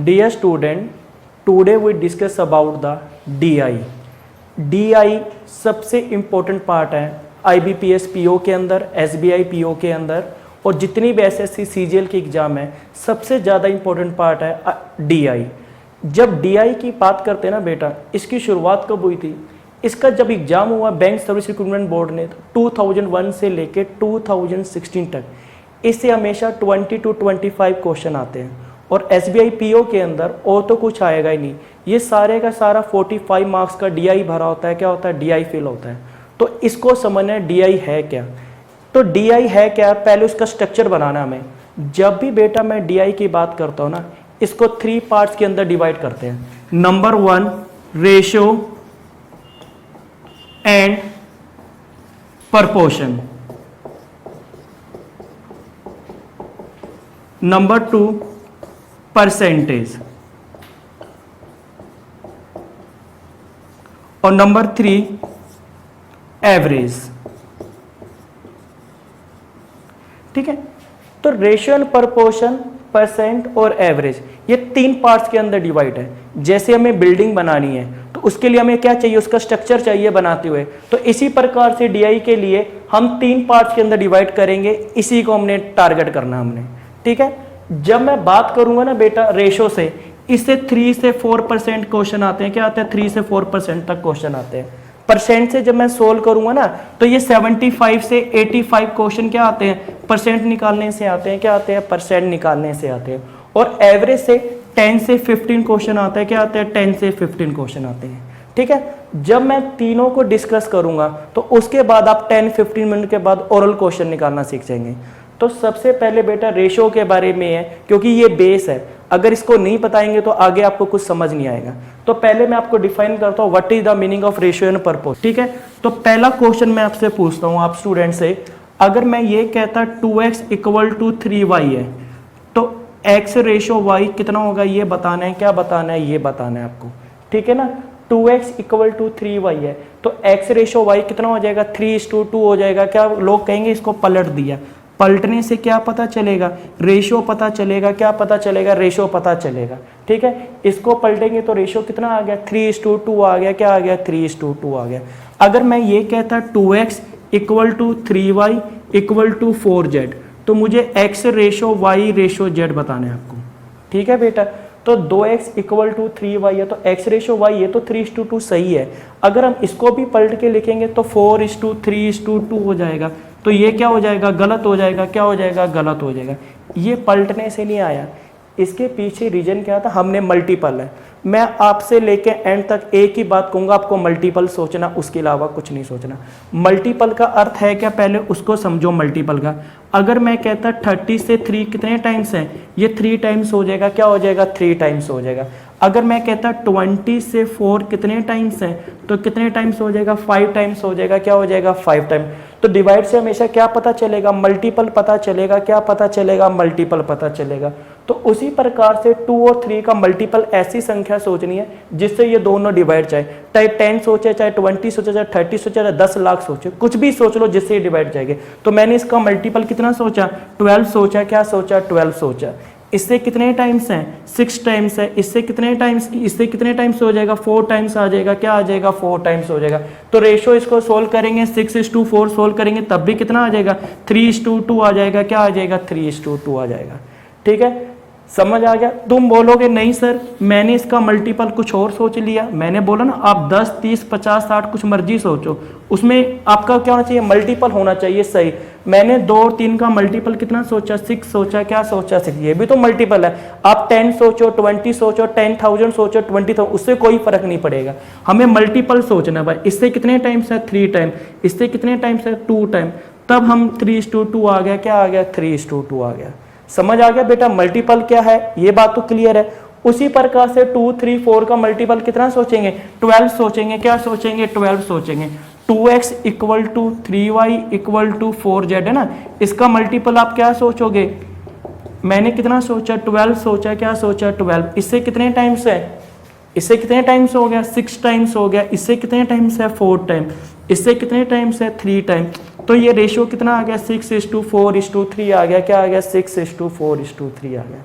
Dear student, today we discuss about the DI. DI सबसे important part है IBPS PO के अंदर, SBI PO के अंदर, और जितनी भी SSC CGL की एग्ज़ाम है सबसे ज़्यादा इम्पोर्टेंट पार्ट है DI. जब DI की बात करते हैं ना बेटा, इसकी शुरुआत कब हुई थी? इसका जब एग्ज़ाम हुआ बैंक सर्विस रिक्रूटमेंट बोर्ड ने 2001 से लेके 2016 तक, इससे हमेशा 20 to 25 क्वेश्चन आते हैं. और SBI PO के अंदर और तो कुछ आएगा ही नहीं, ये सारे का सारा 45 मार्क्स का DI भरा होता है. क्या होता है? DI फिल होता है. तो इसको समझना है DI है क्या. तो DI है क्या, पहले उसका स्ट्रक्चर बनाना हमें. जब भी बेटा मैं DI की बात करता हूँ ना, इसको 3 पार्ट्स के अंदर डिवाइड करते हैं. Number 1 ratio and proportion. Number 2 percentage. और नंबर 3 एवरेज. ठीक है. तो रेशियो एंड प्रपोर्शन, परसेंट और एवरेज, ये 3 पार्ट्स के अंदर डिवाइड है. जैसे हमें बिल्डिंग बनानी है तो उसके लिए हमें क्या चाहिए, उसका स्ट्रक्चर चाहिए बनाते हुए. तो इसी प्रकार से DI के लिए हम 3 पार्ट्स के अंदर डिवाइड करेंगे. इसी को हमने टारगेट करना हमने. ठीक है. जब मैं बात करूंगा ना बेटा रेशो से, इससे 3 से 4% क्वेश्चन आते हैं. क्या आते हैं? 3 से 4% तक क्वेश्चन आते हैं. परसेंट से जब मैं सोल्व करूंगा ना, तो ये 75 से 85 क्वेश्चन क्या आते हैं? परसेंट निकालने से आते हैं. क्या आते हैं? परसेंट निकालने से आते हैं. और एवरेज से 10 से 15 क्वेश्चन आते हैं. क्या आते हैं? 10 से 15 क्वेश्चन आते हैं. ठीक है. जब मैं तीनों को डिस्कस करूंगा तो उसके बाद आप 10-15 मिनट के बाद ओरल क्वेश्चन निकालना सीख जाएंगे. तो सबसे पहले बेटा रेशो के बारे में है, क्योंकि ये बेस है. अगर इसको नहीं बताएंगे तो आगे आपको कुछ समझ नहीं आएगा. तो पहले मैं आपको डिफाइन करता हूँ what is the meaning of ratio and proportion. ठीक है. तो पहला क्वेश्चन मैं आपसे पूछता हूँ, आप स्टूडेंट से, अगर मैं ये कहता 2x = 3y है, तो x रेशो y कितना होगा ये बताना है. क्या बताना है? ये बताना है आपको. ठीक है ना. 2x = 3y है, तो x रेशो y कितना हो जाएगा? 3:2 हो जाएगा. क्या लोग कहेंगे इसको पलट दिया. पलटने से क्या पता चलेगा? रेशो पता चलेगा. क्या पता चलेगा? रेशो पता चलेगा. ठीक है. इसको पलटेंगे तो रेशो कितना आ गया? 3:2 आ गया. क्या आ गया? 3:2 आ गया. अगर मैं ये कहता 2x = 3y = 4z, तो मुझे x ratio y ratio z बताना है आपको. ठीक है बेटा. तो 2x = 3y है, तो x रेशो y है, तो 3:2 सही है. अगर हम इसको भी पलट के लिखेंगे तो 4:3:2 हो जाएगा. तो ये क्या हो जाएगा? गलत हो जाएगा. क्या हो जाएगा? गलत हो जाएगा. ये पलटने से नहीं आया, इसके पीछे रीजन क्या था? हमने मल्टीपल है. मैं आपसे लेके एंड तक एक ही बात कहूँगा, आपको मल्टीपल सोचना, उसके अलावा कुछ नहीं सोचना. मल्टीपल का अर्थ है क्या, पहले उसको समझो. मल्टीपल का अगर मैं कहता 30 से 3 कितने टाइम्स हैं, ये 3 टाइम्स हो जाएगा. क्या हो जाएगा? 3 टाइम्स हो जाएगा. अगर मैं कहता 20 से 4 कितने टाइम्स हैं, तो कितने टाइम्स हो जाएगा? 5 टाइम्स हो जाएगा. क्या हो जाएगा? 5 टाइम्स. तो डिवाइड से हमेशा क्या पता चलेगा? मल्टीपल पता चलेगा. क्या पता चलेगा? मल्टीपल पता चलेगा. तो उसी प्रकार से 2 और 3 का मल्टीपल ऐसी संख्या सोचनी है जिससे ये दोनों डिवाइड जाए. चाहे 10 सोचे, चाहे 20 सोचे, चाहे 30 सोचे, चाहे 10 लाख सोचे, कुछ भी सोच लो जिससे ये डिवाइड जाएंगे. तो मैंने इसका मल्टीपल कितना सोचा? 12 सोचा. क्या सोचा? 12 सोचा. इससे कितने टाइम्स हैं? 6 टाइम्स है. इससे कितने टाइम्स हो जाएगा? 4 टाइम्स आ जाएगा. क्या आ जाएगा? 4 टाइम्स हो जाएगा. तो रेशो इसको सोल्व करेंगे, 6:4 सोल्व करेंगे, तब भी कितना आ जाएगा? 3:2 आ जाएगा. क्या आ जाएगा? 3:2 आ जाएगा. ठीक है. समझ आ गया. तुम बोलोगे नहीं सर मैंने इसका मल्टीपल कुछ और सोच लिया. मैंने बोला ना, आप 10, 30, 50, 60 कुछ मर्जी सोचो, उसमें आपका क्या होना चाहिए? मल्टीपल होना चाहिए. सही. मैंने 2 और 3 का मल्टीपल कितना सोचा? 6 सोचा. क्या सोचा? 6. ये भी तो मल्टीपल है. आप 10 सोचो, 20 सोचो, 10,000 सोचो, 20,000, उससे कोई फर्क नहीं पड़ेगा. हमें मल्टीपल सोचना भाई. इससे कितने टाइम्स है? 3 टाइम. इससे कितने टाइम्स है? 2 टाइम. तब हम 3:2 आ गया. क्या आ गया? 3:2 आ गया. समझ आ गया बेटा मल्टीपल क्या है? ये बात तो क्लियर है. उसी प्रकार से 2, 3, 4 का मल्टीपल कितना सोचेंगे? 12 सोचेंगे. क्या सोचेंगे? 12 सोचेंगे. 2x = 3y = 4z है ना. इसका मल्टीपल आप क्या सोचोगे? मैंने कितना सोचा? 12 सोचा. क्या सोचा? 12. इससे कितने टाइम्स है? इससे कितने टाइम्स हो गया? 6 टाइम्स हो गया. इससे कितने टाइम्स है? 4 टाइम. इससे कितने टाइम्स है? 3 टाइम. तो ये रेशियो कितना आ गया? 6:4:3 आ गया। क्या आ गया? 6:4:3 आ गया.